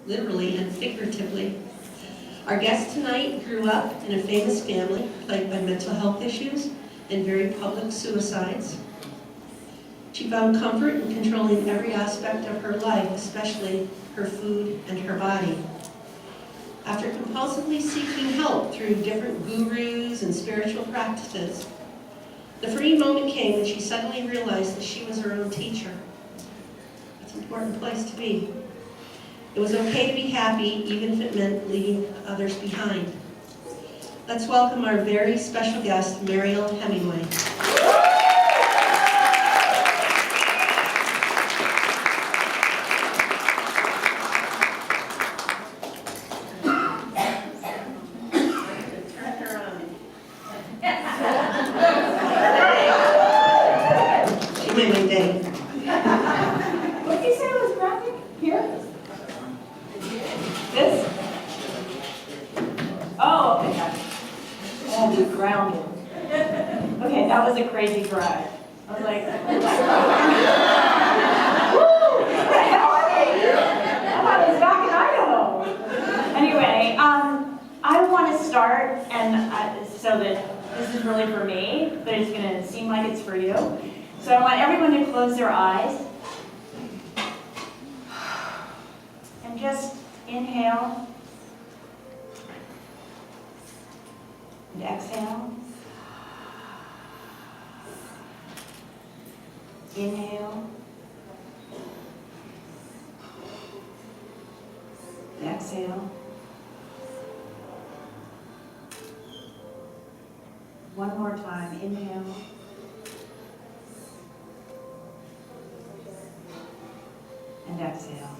literally and figuratively. Our guest tonight grew up in a famous family plagued by mental health issues and very public suicides. She found comfort in controlling every aspect of her life, especially her food and her body. After compulsively seeking help through different gurus and spiritual practices, the freeing moment came when she suddenly realized that she was her own teacher. That's an important place to be. It was okay to be happy, even if it meant leaving others behind. Let's welcome our very special guest, Mariel Hemingway. Okay, that was a crazy drive. I was like, woo! What the hell are they? I thought it was back in Idaho. Anyway, I want to start, and so that this is really for me, but it's going to seem like it's for you. So I want everyone to close their eyes and just inhale and exhale. Inhale. Exhale. One more time. Inhale. And exhale.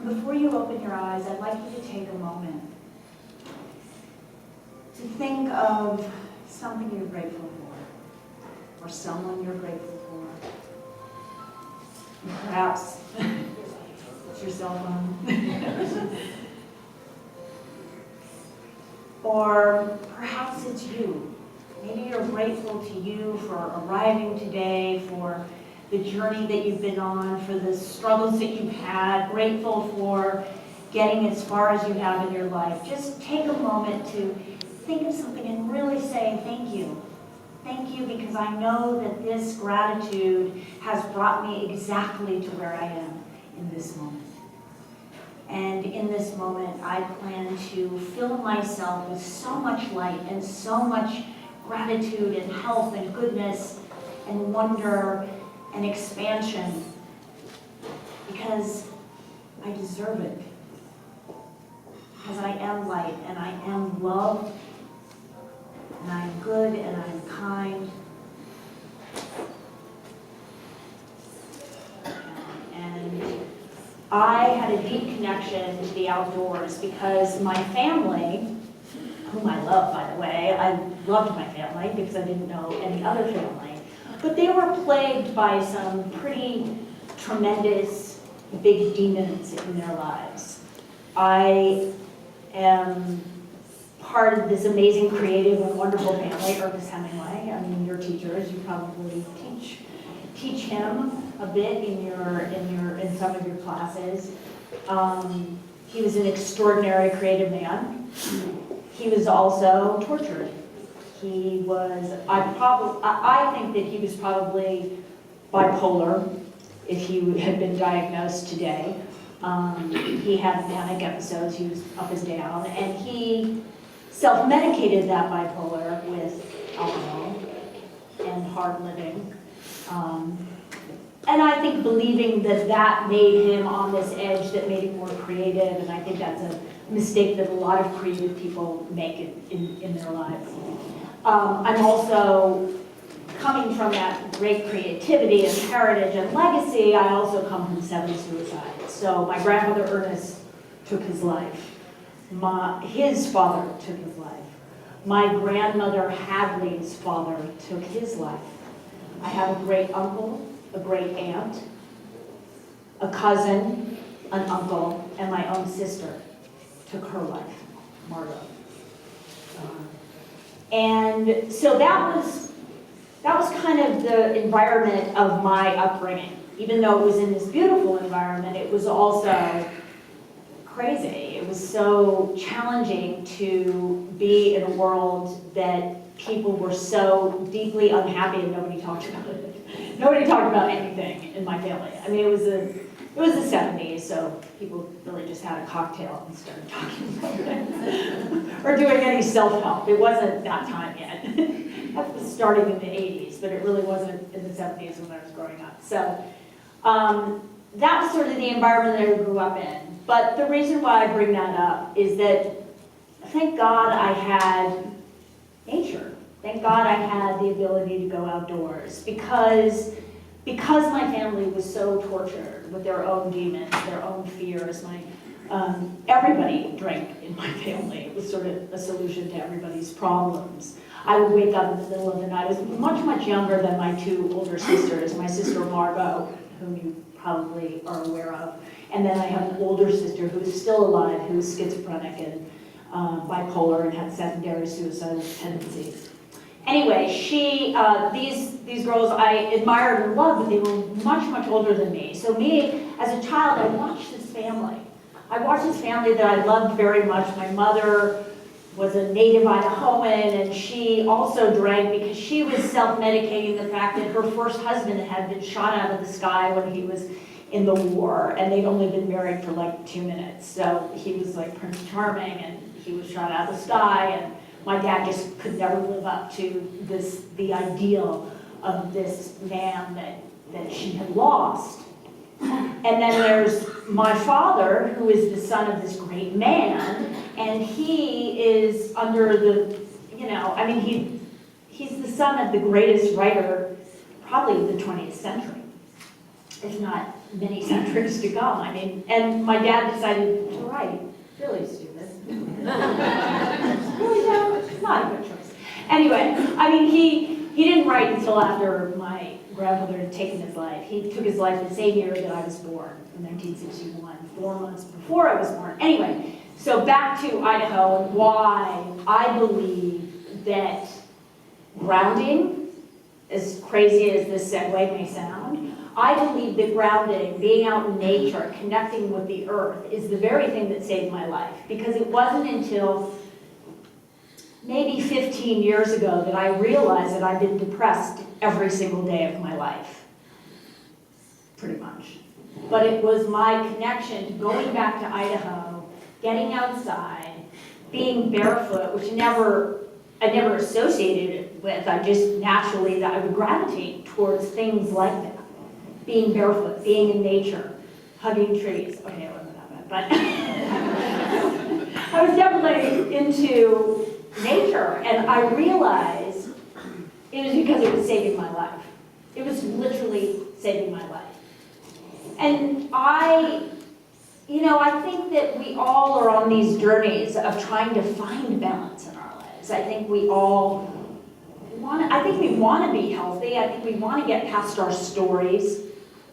Before you open your eyes, I'd like you to take a moment to think of something you're grateful for, or someone you're grateful for. Perhaps it's your cell phone. Or perhaps it's you. Maybe you're grateful to you for arriving today, for the journey that you've been on, for the struggles that you've had, grateful for getting as far as you have in your life. Just take a moment to think of something and really say thank you. Thank you, because I know that this gratitude has brought me exactly to where I am in this moment. And in this moment, I plan to fill myself with so much light and so much gratitude and health and goodness and wonder and expansion, because I deserve it. Because I am light and I am loved, and I'm good and I'm kind. And I had a deep connection to the outdoors because my family, whom I love, by the way, I loved my family because I didn't know any other family, but they were plagued by some pretty tremendous big demons in their lives. I am part of this amazing, creative, and wonderful family, Ernest Hemingway. I mean, your teachers, you probably teach him a bit in some of your classes. He was an extraordinary creative man. He was also tortured. He was, I think that he was probably bipolar if he had been diagnosed today. He had panic episodes, he was up and down, and he self-medicated that bipolar with alcohol and hard living. And I think believing that that made him on this edge, that made him more creative, and I think that's a mistake that a lot of creative people make in their lives. I'm also coming from that great creativity and heritage and legacy. I also come from 7 suicides. So my grandmother Ernest took his life. His father took his life. My grandmother Hadley's father took his life. I have a great uncle, a great aunt, a cousin, an uncle, and my own sister took her life, Margo. And so that was kind of the environment of my upbringing. even though it was in this beautiful environment, it was also crazy. It was so challenging to be in a world that people were so deeply unhappy and nobody talked about it. Nobody talked about anything in my family. I mean, it was the 70s, so people really just had a cocktail and started talking about it. Or doing any self-help. It wasn't that time yet. That was starting in the 80s, but it really wasn't in the 70s when I was growing up. So that was sort of the environment that I grew up in. But the reason why I bring that up is that, thank God I had nature. Thank God I had the ability to go outdoors because my family was so tortured with their own demons, their own fears. Everybody drank in my family. It was sort of a solution to everybody's problems. I would wake up in the middle of the night. I was much, much younger than my two older sisters. My sister Margot, whom you probably are aware of, and then I have an older sister who is still alive, who is schizophrenic and bipolar and had secondary suicidal tendencies. Anyway, these girls I admired and loved, but they were much, much older than me. So me, as a child, I watched this family. I watched this family that I loved very much. My mother was a native Idahoan, and she also drank because she was self-medicating the fact that her first husband had been shot out of the sky when he was in the war, and they'd only been married for like 2 minutes. So he was like Prince Charming, and he was shot out of the sky, and my dad just could never live up to the ideal of this man that she had lost. And then there's my father, who is the son of this great man, and he is under the, he's the son of the greatest writer, probably of the 20th century, if not many centuries to come. And my dad decided to write. Really stupid. Really, no, it's not a good choice. Anyway, he didn't write until after my grandfather had taken his life. He took his life the same year that I was born, in 1961, 4 months before I was born. Anyway, so back to Idaho and why I believe that grounding, as crazy as this segue may sound, I believe that grounding, being out in nature, connecting with the earth, is the very thing that saved my life. Because it wasn't until maybe 15 years ago that I realized that I've been depressed every single day of my life. Pretty much. But it was my connection to going back to Idaho, getting outside, being barefoot, which I never associated it with. I just naturally, I would gravitate towards things like that. Being barefoot, being in nature, hugging trees. Okay, I wasn't that bad, but I was definitely into nature, and I realized it was because it was saving my life. It was literally saving my life. And I think that we all are on these journeys of trying to find balance in our lives. I think we all want to be healthy. I think we want to get past our stories.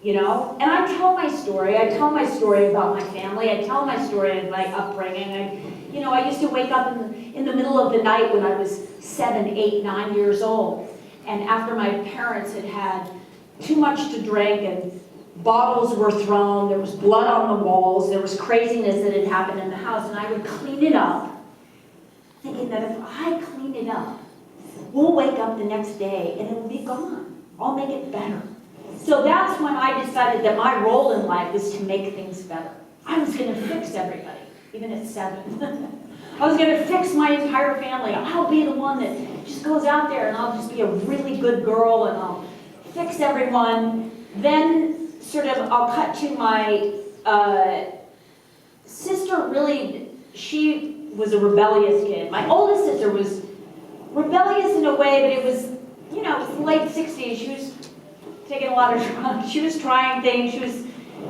And I tell my story. I tell my story about my family. I tell my story of my upbringing. I used to wake up in the middle of the night when I was 7, 8, 9 years old. And after my parents had had too much to drink and bottles were thrown, there was blood on the walls, there was craziness that had happened in the house, and I would clean it up, thinking that if I clean it up, we'll wake up the next day and it'll be gone. I'll make it better. So that's when I decided that my role in life was to make things better. I was going to fix everybody, even at 7. I was going to fix my entire family. I'll be the one that just goes out there and I'll just be a really good girl and I'll fix everyone. Then I'll cut to my sister. Really, she was a rebellious kid. My oldest sister was rebellious in a way, but it was the late 60s. She was taking a lot of drugs. She was trying things. She was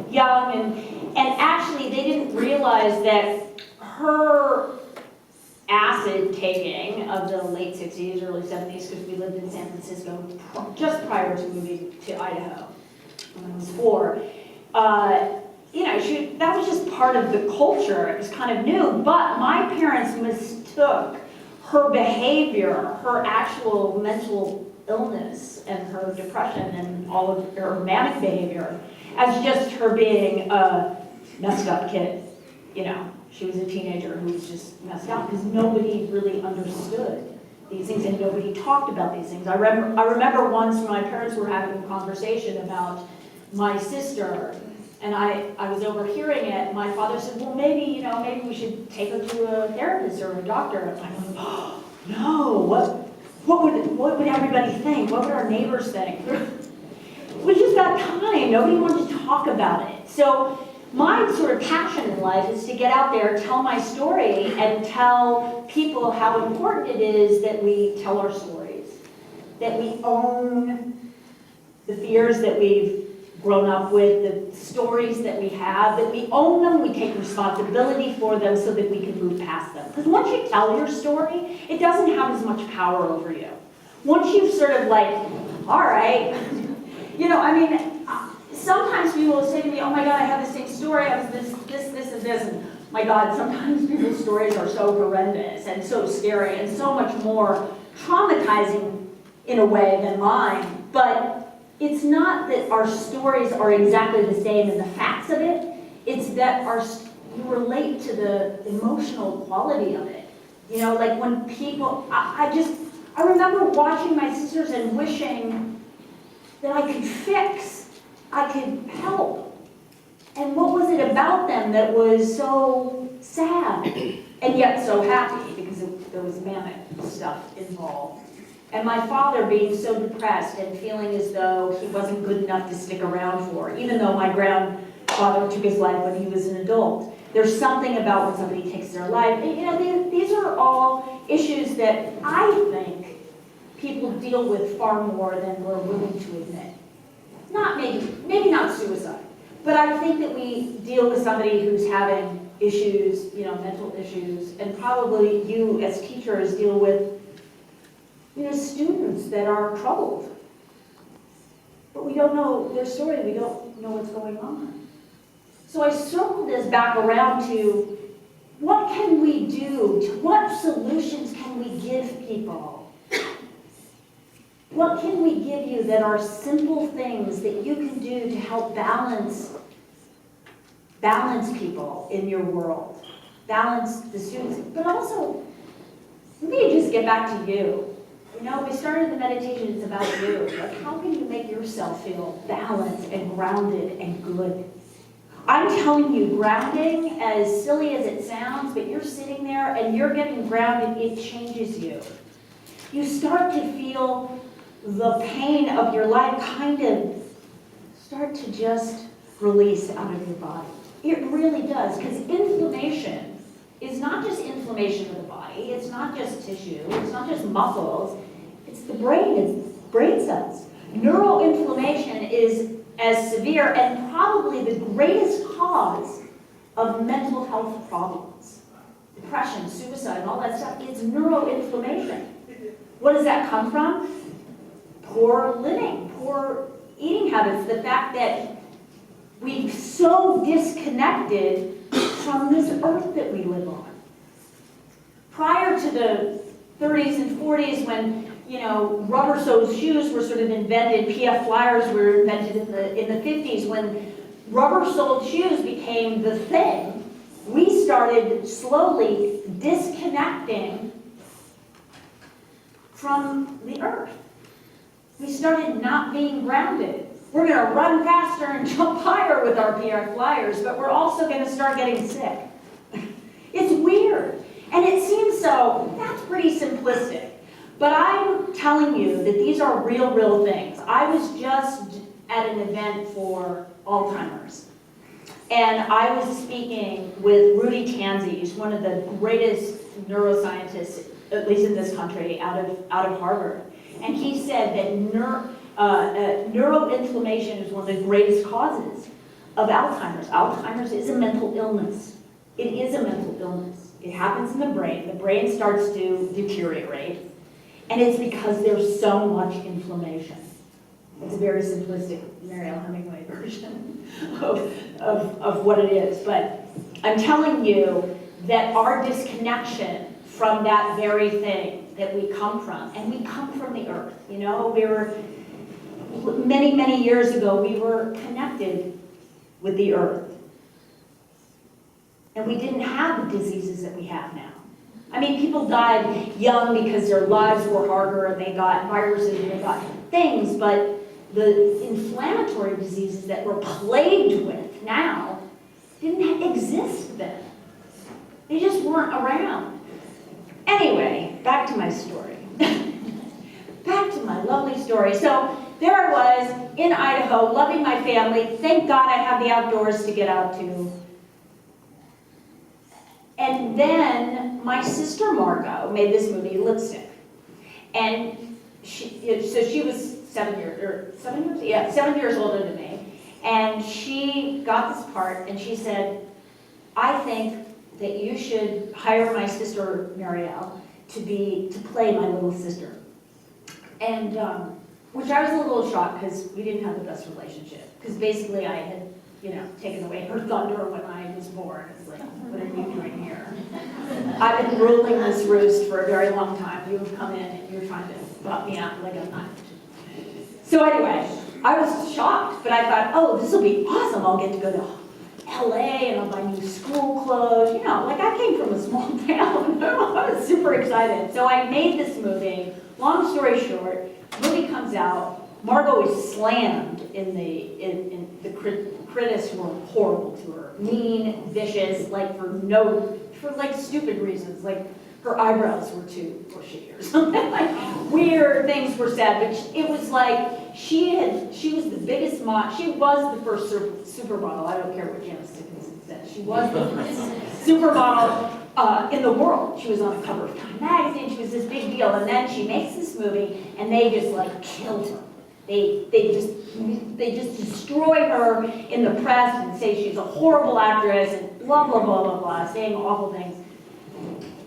young, and actually they didn't realize that her acid taking of the late 60s, early 70s, because we lived in San Francisco just prior to moving to Idaho when I was 4. That was just part of the culture. It was kind of new, but my parents mistook her behavior, her actual mental illness and her depression and all of her manic behavior as just her being a messed up kid. You know, she was a teenager who was just messed up because nobody really understood these things and nobody talked about these things. I remember once when my parents were having a conversation about my sister, and I was overhearing it. My father said, well, maybe we should take her to a therapist or a doctor. And I'm like, oh, no, what would everybody think? What would our neighbors think? We just got time. Nobody wanted to talk about it. So my sort of passion in life is to get out there, tell my story, and tell people how important it is that we tell our stories, that we own the fears that we've grown up with, the stories that we have, that we own them, we take responsibility for them so that we can move past them. Because once you tell your story, it doesn't have as much power over you. Once you've sort of like, all right, sometimes people will say to me, oh my God, I have the same story, I was this, and this, and my God, sometimes people's stories are so horrendous and so scary and so much more traumatizing in a way than mine, but it's not that our stories are exactly the same in the facts of it, it's that you relate to the emotional quality of it. Like when people, I remember watching my sisters and wishing that I could fix, I could help. And what was it about them that was so sad and yet so happy, because there was manic stuff involved. And my father being so depressed and feeling as though he wasn't good enough to stick around for, even though my grandfather took his life when he was an adult. There's something about when somebody takes their life. And, these are all issues that I think people deal with far more than we're willing to admit. Maybe not suicide, but I think that we deal with somebody who's having issues, mental issues, and probably you as teachers deal with students that are troubled. But we don't know their story, we don't know what's going on. So I circled this back around to what can we do? What solutions can we give people? What can we give you that are simple things that you can do to help balance people in your world? Balance the students, but also, let me just get back to you. We started the meditation, it's about you. Like, how can you make yourself feel balanced and grounded and good? I'm telling you, grounding, as silly as it sounds, but you're sitting there and you're getting grounded, it changes you. You start to feel the pain of your life kind of start to just release out of your body. It really does, because inflammation is not just inflammation of the body, it's not just tissue, it's not just muscles, it's the brain, it's brain cells. Neuroinflammation is as severe and probably the greatest cause of mental health problems. Depression, suicide, and all that stuff, it's neuroinflammation. What does that come from? Poor living, poor eating habits, the fact that we've so disconnected from this earth that we live on. Prior to the 30s and 40s, when rubber-soled shoes were sort of invented, PF flyers were invented in the 50s, when rubber-soled shoes became the thing, we started slowly disconnecting from the earth. We started not being grounded. We're going to run faster and jump higher with our PF flyers, but we're also going to start getting sick. It's weird. And it seems that's pretty simplistic. But I'm telling you that these are real things. I was just at an event for Alzheimer's. And I was speaking with Rudy Tanzi, who's one of the greatest neuroscientists, at least in this country, out of Harvard. And he said that neuroinflammation is one of the greatest causes of Alzheimer's. Alzheimer's is a mental illness. It is a mental illness. It happens in the brain. The brain starts to deteriorate. And it's because there's so much inflammation. It's a very simplistic Mariel Hemingway version of what it is. But I'm telling you that our disconnection from that very thing that we come from. And we come from the earth, you know? We were, many, many years ago, we were connected with the earth. And we didn't have the diseases that we have now. I mean, people died young because their lives were harder and they got viruses and they got things, but the inflammatory diseases that we're plagued with now didn't exist then. They just weren't around. Anyway, back to my story. Back to my lovely story. So there I was in Idaho, loving my family. Thank God I have the outdoors to get out to. And then my sister Margot made this movie, Lipstick. And she was 7 years older than me. And she got this part and she said, I think that you should hire my sister Mariel to play my little sister. And which I was a little shocked because we didn't have the best relationship. Because basically I had, taken away her thunder when I was born. It's like, what are you doing here? I've been ruling this roost for a very long time. You have come in and you're trying to butt me out like a knife. So anyway, I was shocked, but I thought, oh, this will be awesome. I'll get to go to LA and I'll buy new school clothes. Like I came from a small town. I was super excited. So I made this movie. Long story short, movie comes out. Margot is slammed in the critics were horrible to her. Mean, vicious, for stupid reasons. Like her eyebrows were too bushy or something. Like weird things were said, but it was like she was the biggest model. She was the first supermodel. I don't care what Janice Dickinson said. She was the first supermodel in the world. She was on the cover of Time magazine. She was this big deal, and then she makes this movie, and they just killed her. They just destroy her in the press and say she's a horrible actress and blah blah blah blah blah, saying awful things.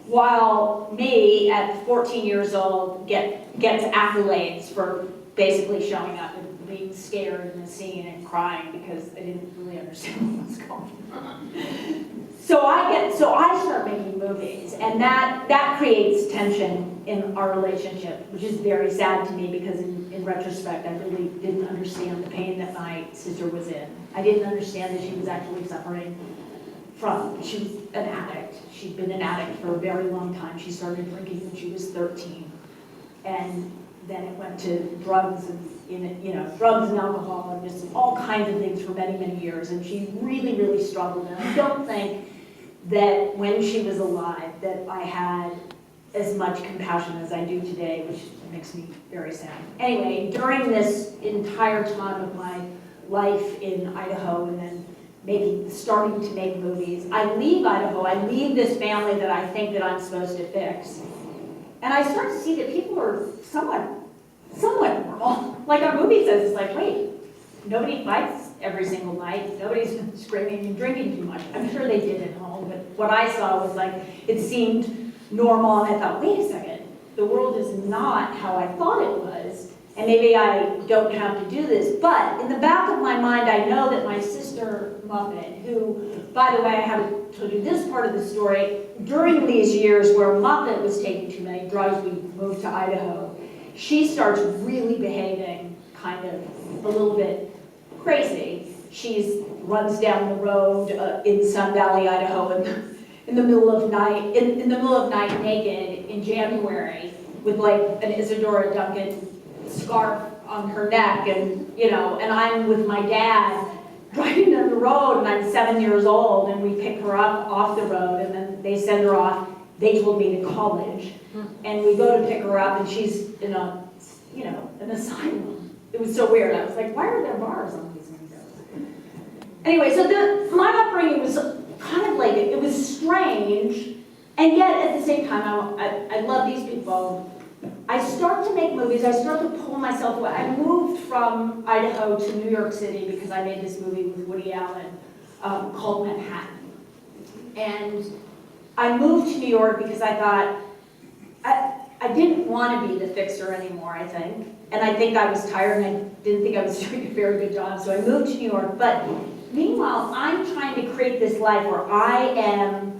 While me, at 14 years old, gets accolades for basically showing up and being scared in the scene and crying because I didn't really understand what was going on. So I start making movies, and that creates tension in our relationship, which is very sad to me because in retrospect, I really didn't understand the pain that my sister was in. I didn't understand that she was actually suffering from. She was an addict. She'd been an addict for a very long time. She started drinking when she was 13, and then it went to drugs and drugs and alcohol and just all kinds of things for many, many years. And she really, really struggled. And I don't think that when she was alive that I had as much compassion as I do today, which makes me very sad. Anyway, during this entire time of my life in Idaho and then starting to make movies, I leave Idaho, I leave this family that I think that I'm supposed to fix. And I start to see that people are somewhat normal. Like our movie says, it's like, wait, nobody fights every single night. Nobody's screaming and drinking too much. I'm sure they did at home, but what I saw was it seemed normal, and I thought, wait a second, the world is not how I thought it was, and maybe I don't have to do this. But in the back of my mind, I know that my sister Muffet, who, by the way, I haven't told you this part of the story, during these years where Muffet was taking too many drugs, we moved to Idaho, she starts really behaving kind of a little bit crazy. She runs down the road in Sun Valley, Idaho, in the middle of night, naked in January, with an Isadora Duncan scarf on her neck, and I'm with my dad driving down the road, and I'm 7 years old, and we pick her up off the road, and then they send her off. They told me to college, and we go to pick her up, and she's in an asylum. It was so weird. I was like, why are there bars on these windows? Anyway, so my upbringing was kind of it was strange, and yet at the same time, I love these people. I start to make movies. I start to pull myself away. I moved from Idaho to New York City because I made this movie with Woody Allen called Manhattan. And I moved to New York because I thought, I didn't want to be the fixer anymore, I think. And I think I was tired and I didn't think I was doing a very good job, so I moved to New York. But meanwhile, I'm trying to create this life where I am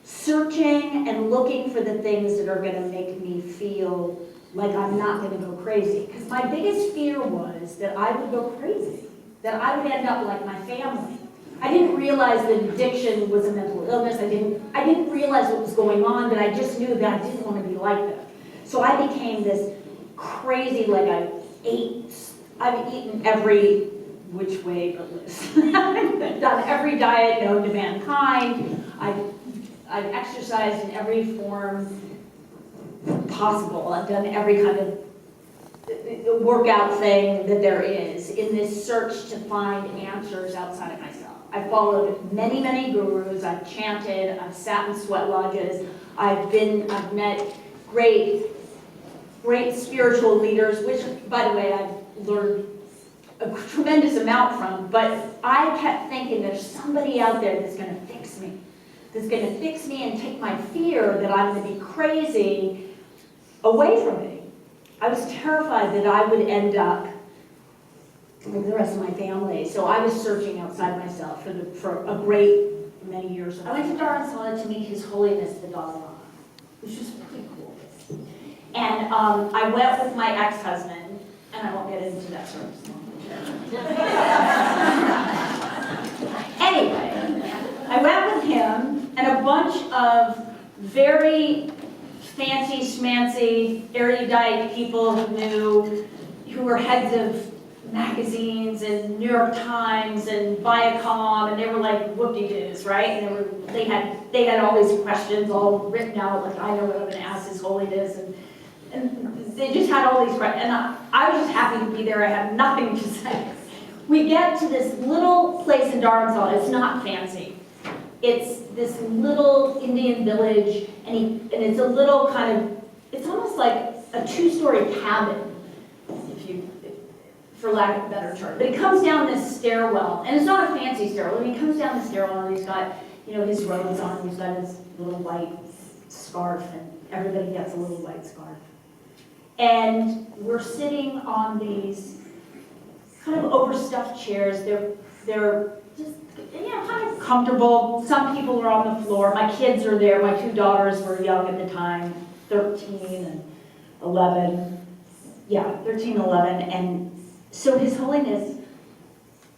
searching and looking for the things that are going to make me feel like I'm not going to go crazy. Because my biggest fear was that I would go crazy, that I would end up like my family. I didn't realize that addiction was a mental illness. I didn't realize what was going on, but I just knew that I didn't want to be like them. So I became this crazy, like I've eaten every which way but loose. I've done every diet known to mankind. I've exercised in every form possible. I've done every kind of workout thing that there is in this search to find answers outside of myself. I've followed many, many gurus. I've chanted. I've sat in sweat lodges. I've met great spiritual leaders, which, by the way, I've learned a tremendous amount from. But I kept thinking there's somebody out there that's going to fix me. That's going to fix me and take my fear that I'm going to be crazy away from me. I was terrified that I would end up like the rest of my family. So I was searching outside myself for a great many years. I went to Dharamsala to meet His Holiness the Dalai Lama, which was pretty cool. And I went with my ex-husband, and I won't get into that sort of stuff. Anyway, I went with him and a bunch of very fancy, schmancy, erudite people who were heads of magazines and New York Times and Viacom, and they were like whoop-de-doos, right? And they had all these questions all written out, like I know what I'm going to ask His Holiness, and they just had all these questions. And I was just happy to be there. I had nothing to say. We get to this little place in Dharamsala. It's not fancy. It's this little Indian village, and it's a little kind of, it's almost like a two-story cabin, for lack of a better term. But he comes down this stairwell, and it's not a fancy stairwell. He comes down the stairwell, and he's got, his robes on. He's got his little white scarf, and everybody gets a little white scarf. And we're sitting on these kind of overstuffed chairs. They're just, kind of comfortable. Some people are on the floor. My kids are there. My two daughters were young at the time, 13 and 11. Yeah, 13 and 11. And so His Holiness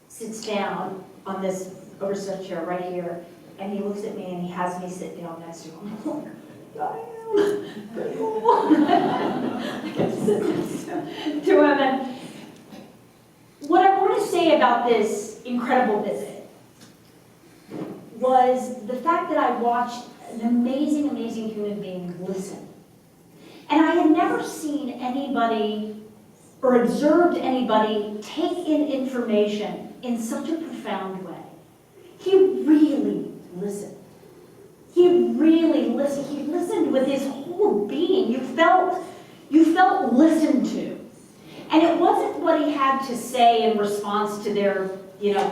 sits down on this overstuffed chair right here, and he looks at me and he has me sit down next to him. Pretty cool. I get to sit next to him. And what I want to say about this incredible visit was the fact that I watched an amazing, amazing human being listen. And I had never seen anybody or observed anybody take in information in such a profound way. He really listened. He really listened. He listened with his whole being. You felt listened to. And it wasn't what he had to say in response to their,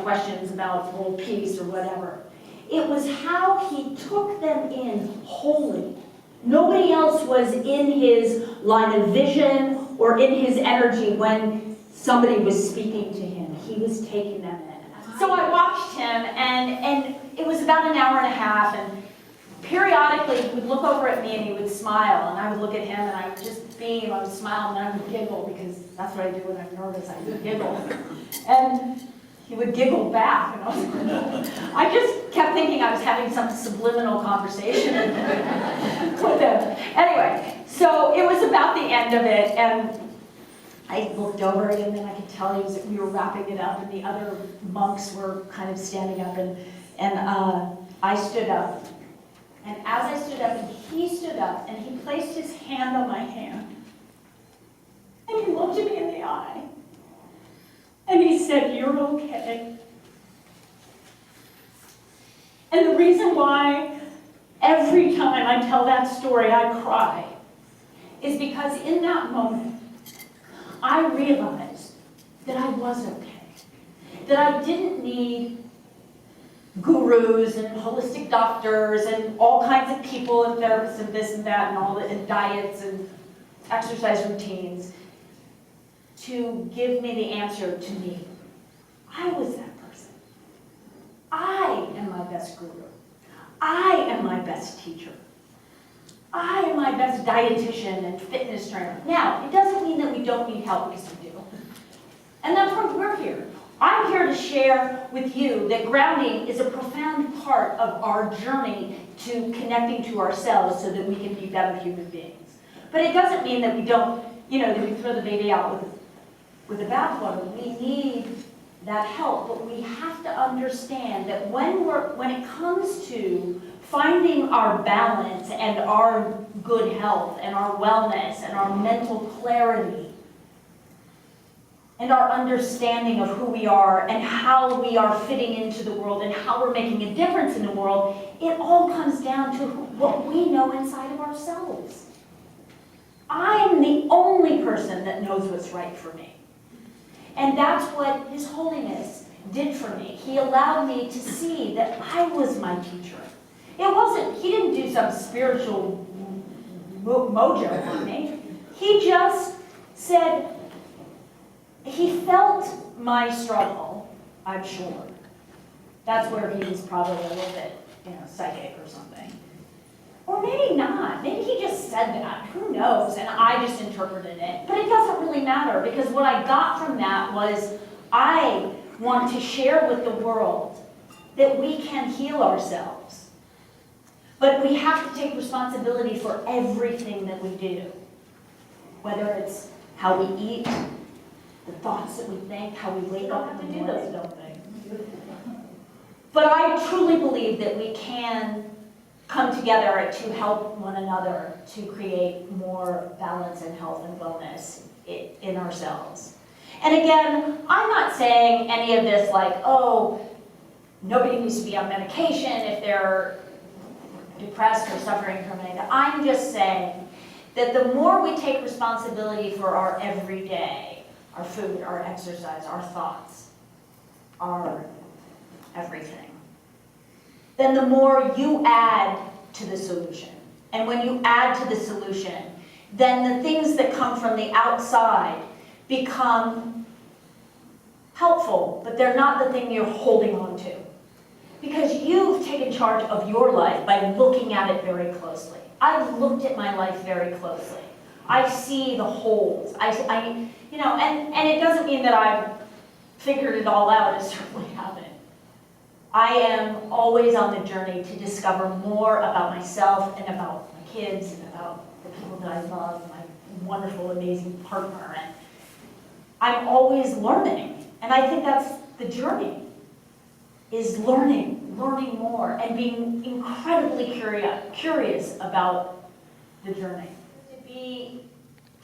questions about world peace or whatever. It was how he took them in wholly. Nobody else was in his line of vision or in his energy when somebody was speaking to him. He was taking them in. So I watched him, and it was about an hour and a half, and periodically he would look over at me and he would smile, and I would look at him and I would just beam, I would smile, and then I would giggle, because that's what I do when I'm nervous, I would giggle. And he would giggle back, and I just kept thinking I was having some subliminal conversation with him. Anyway, so it was about the end of it, and I looked over at him, and I could tell we were wrapping it up, and the other monks were kind of standing up, and I stood up. And as I stood up, and he stood up, and he placed his hand on my hand, and he looked at me in the eye, and he said, "You're okay." And the reason why every time I tell that story I cry is because in that moment, I realized that I was okay, that I didn't need gurus and holistic doctors and all kinds of people and therapists and this and that and all and diets and exercise routines to give me the answer to me. I was that person. I am my best guru. I am my best teacher. I am my best dietitian and fitness trainer. Now, it doesn't mean that we don't need help, because we do. And that's why we're here. I'm here to share with you that grounding is a profound part of our journey to connecting to ourselves so that we can be better human beings. But it doesn't mean that we don't, that we throw the baby out with the bathwater. We need that help, but we have to understand that when it comes to finding our balance and our good health and our wellness and our mental clarity and our understanding of who we are and how we are fitting into the world and how we're making a difference in the world, it all comes down to what we know inside of ourselves. I'm the only person that knows what's right for me. And that's what His Holiness did for me. He allowed me to see that I was my teacher. He didn't do some spiritual mojo on me. He just said, he felt my struggle, I'm sure. That's where he was probably a little bit, psychic or something. Or maybe not. Maybe he just said that. Who knows? And I just interpreted it. But it doesn't really matter, because what I got from that was I want to share with the world that we can heal ourselves. But we have to take responsibility for everything that we do. Whether it's how we eat, the thoughts that we think, how we wake up in the morning. Don't think. But I truly believe that we can come together to help one another to create more balance and health and wellness in ourselves. And again, I'm not saying any of this like, oh, nobody needs to be on medication if they're depressed or suffering from anything. I'm just saying that the more we take responsibility for our everyday, our food, our exercise, our thoughts, our everything, then the more you add to the solution. And when you add to the solution, then the things that come from the outside become helpful, but they're not the thing you're holding on to. Because you've taken charge of your life by looking at it very closely. I've looked at my life very closely. I see the holes. And it doesn't mean that I've figured it all out. It certainly haven't. I am always on the journey to discover more about myself and about my kids and about the people that I love, my wonderful, amazing partner. And I'm always learning. And I think that's the journey, is learning more and being incredibly curious about the journey. To be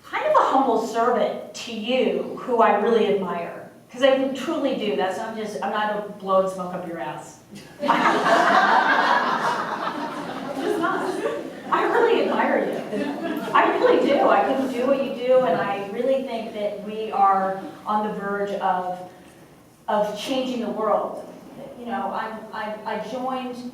kind of a humble servant to you, who I really admire. Because I truly do. I'm not a blow and smoke up your ass. I'm just not. I really admire you. I really do. I couldn't do what you do, and I really think that we are on the verge of changing the world. I joined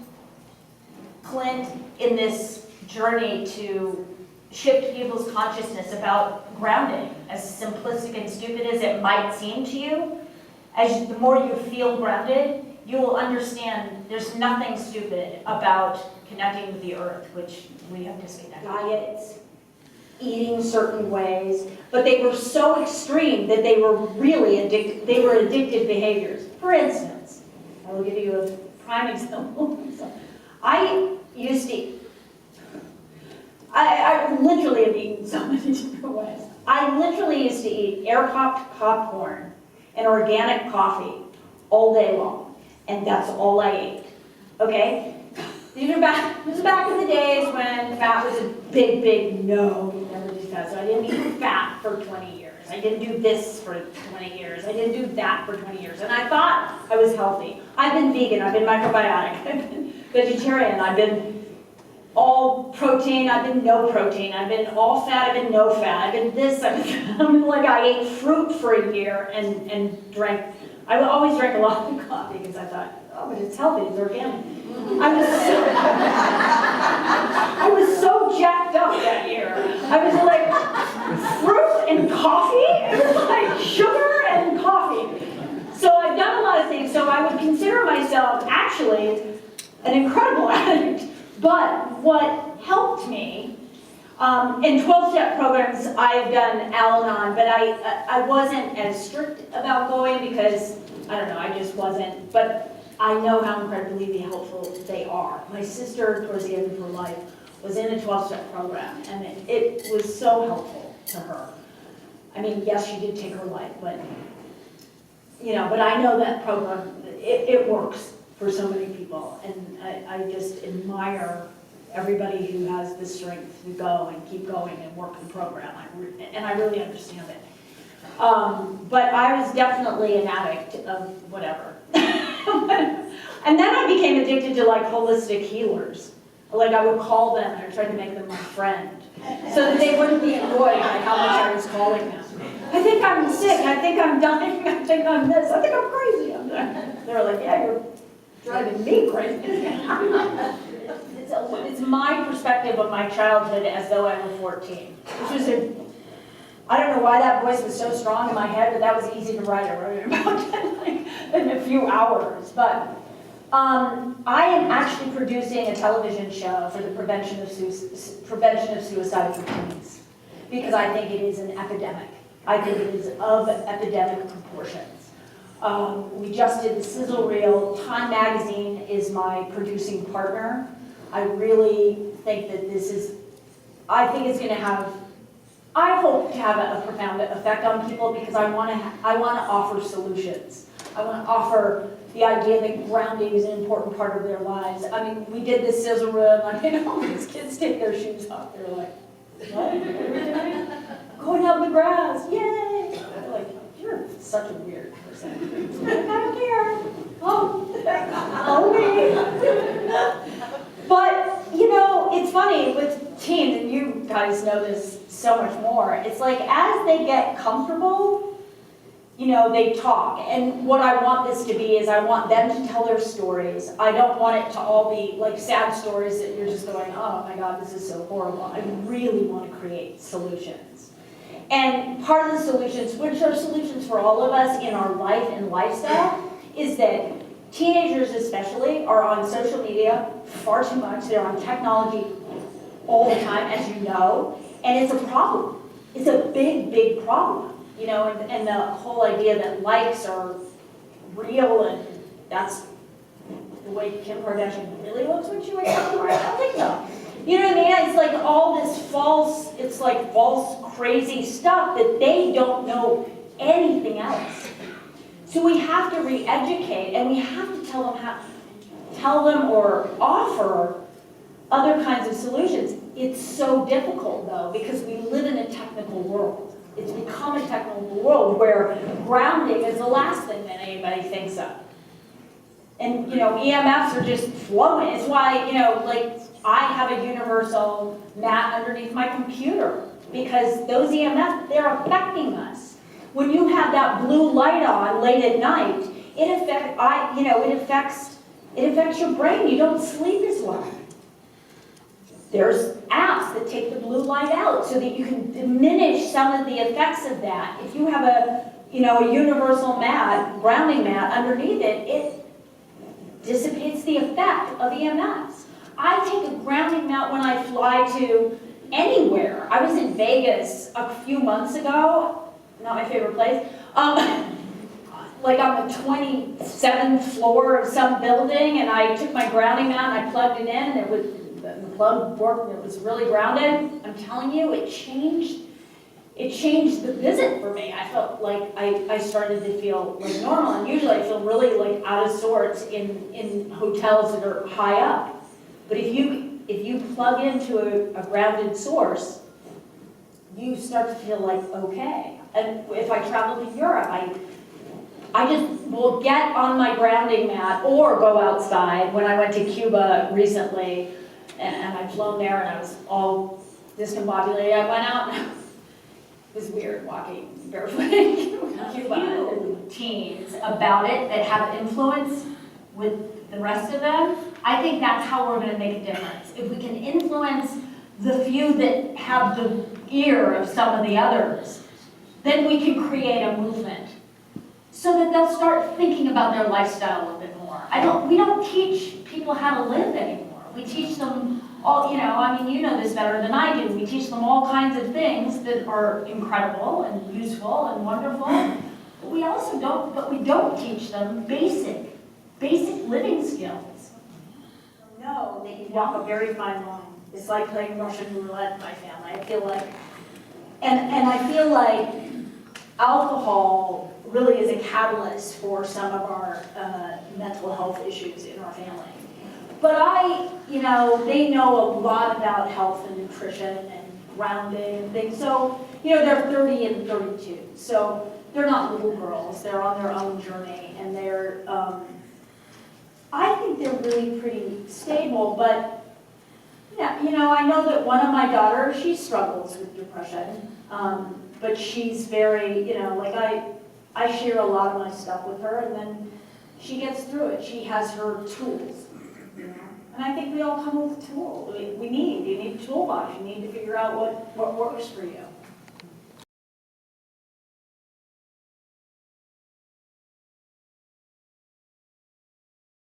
Clint in this journey to shift people's consciousness about grounding. As simplistic and stupid as it might seem to you, the more you feel grounded, you will understand there's nothing stupid about connecting with the earth, which we have disconnected. Diets, eating certain ways, but they were so extreme that they were really addictive behaviors. For instance, I will give you a prime example. I literally have eaten so many different ways. I literally used to eat air-popped popcorn and organic coffee all day long, and that's all I ate, okay? This was back in the days when fat was a big, big no. We never did fat, so I didn't eat fat for 20 years. I didn't do this for 20 years. I didn't do that for 20 years, and I thought I was healthy. I've been vegan, I've been microbiotic, I've been vegetarian, I've been all protein, I've been no protein, I've been all fat, I've been no fat, I've been this, I ate fruit for a year and drank, I always drank a lot of coffee because I thought, oh, but it's healthy, it's organic. I was so jacked up that year. I was like, fruit and coffee? It was like sugar and coffee. So I've done a lot of things, so I would consider myself actually an incredible addict. But what helped me, in 12-step programs, I've done Al-Anon, but I wasn't as strict about going because, I don't know, I just wasn't. But I know how incredibly helpful they are. My sister, towards the end of her life, was in a 12-step program, and it was so helpful to her. I mean, yes, she did take her life, but, you know, but I know that program, it works for so many people, and I just admire everybody who has the strength to go and keep going and work the program, and I really understand it. But I was definitely an addict of whatever. And then I became addicted to like holistic healers. Like I would call them and I tried to make them my friend so that they wouldn't be annoyed by how much I was calling them. I think I'm sick, I think I'm dying, I think I'm this, I think I'm crazy. They were like, yeah, you're driving me crazy. It's my perspective of my childhood as though I were 14, which was I don't know why that voice was so strong in my head, but that was easy to write about in a few hours. But I am actually producing a television show for the prevention of suicide for teens because I think it is an epidemic. I think it is of epidemic proportions. We just did the sizzle reel. Time Magazine is my producing partner. I really think that I think it's going to have, I hope to have a profound effect on people because I want to offer solutions. I want to offer the idea that grounding is an important part of their lives. I mean, we did this sizzle room. I mean, all these kids take their shoes off. They're like, what? Going out in the grass, yay! They're like, you're such a weird person. I don't care. Oh me. But, you know, it's funny with teens, and you guys know this so much more. It's like as they get comfortable, you know, they talk. And what I want this to be is I want them to tell their stories. I don't want it to all be like sad stories that you're just going, oh my God, this is so horrible. I really want to create solutions. And part of the solutions, which are solutions for all of us in our life and lifestyle, is that teenagers especially are on social media far too much. They're on technology all the time, as you know, and it's a problem. It's a big, big problem. You know, and the whole idea that likes are real and that's the way Kim Kardashian really looks when she wakes up in the morning. I don't think so. You know what I mean? It's like all this false, it's like false, crazy stuff that they don't know anything else. So we have to re-educate and we have to tell them or offer other kinds of solutions. It's so difficult though because we live in a technical world. It's become a technical world where grounding is the last thing that anybody thinks of. And, you know, EMFs are just flowing. It's why, you know, like I have a universal mat underneath my computer because those EMFs, they're affecting us. When you have that blue light on late at night, it affects your brain. You don't sleep as well. There's apps that take the blue light out so that you can diminish some of the effects of that. If you have a universal mat, grounding mat underneath it, it dissipates the effect of EMFs. I take a grounding mat when I fly to anywhere. I was in Vegas a few months ago, not my favorite place, like on the 27th floor of some building, and I took my grounding mat and I plugged it in, and the plug worked, and it was really grounded. I'm telling you, it changed the visit for me. I felt like I started to feel like normal, and usually I feel really like out of sorts in hotels that are high up. But if you plug into a grounded source, you start to feel like okay. And if I travel to Europe, I just will get on my grounding mat or go outside. When I went to Cuba recently, and I'd flown there and I was all discombobulated, I went out and it was weird walking barefoot in Cuba. And teens about it that have influence with the rest of them, I think that's how we're going to make a difference. If we can influence the few that have the ear of some of the others, then we can create a movement so that they'll start thinking about their lifestyle a little bit more. we don't teach people how to live anymore. We teach them all, I mean, you know this better than I do. We teach them all kinds of things that are incredible and useful and wonderful. But we don't teach them basic living skills. No, they can walk a very fine line. It's like playing Russian roulette in my family. I feel like, and I feel like alcohol really is a catalyst for some of our mental health issues in our family. But they know a lot about health and nutrition and grounding and things. So, they're 30 and 32. So they're not little girls. They're on their own journey, and they're, I think they're really pretty stable. But I know that one of my daughters, she struggles with depression, but she's very, I share a lot of my stuff with her, and then she gets through it. She has her tools. And I think we all come with tools. You need a toolbox. You need to figure out what works for you.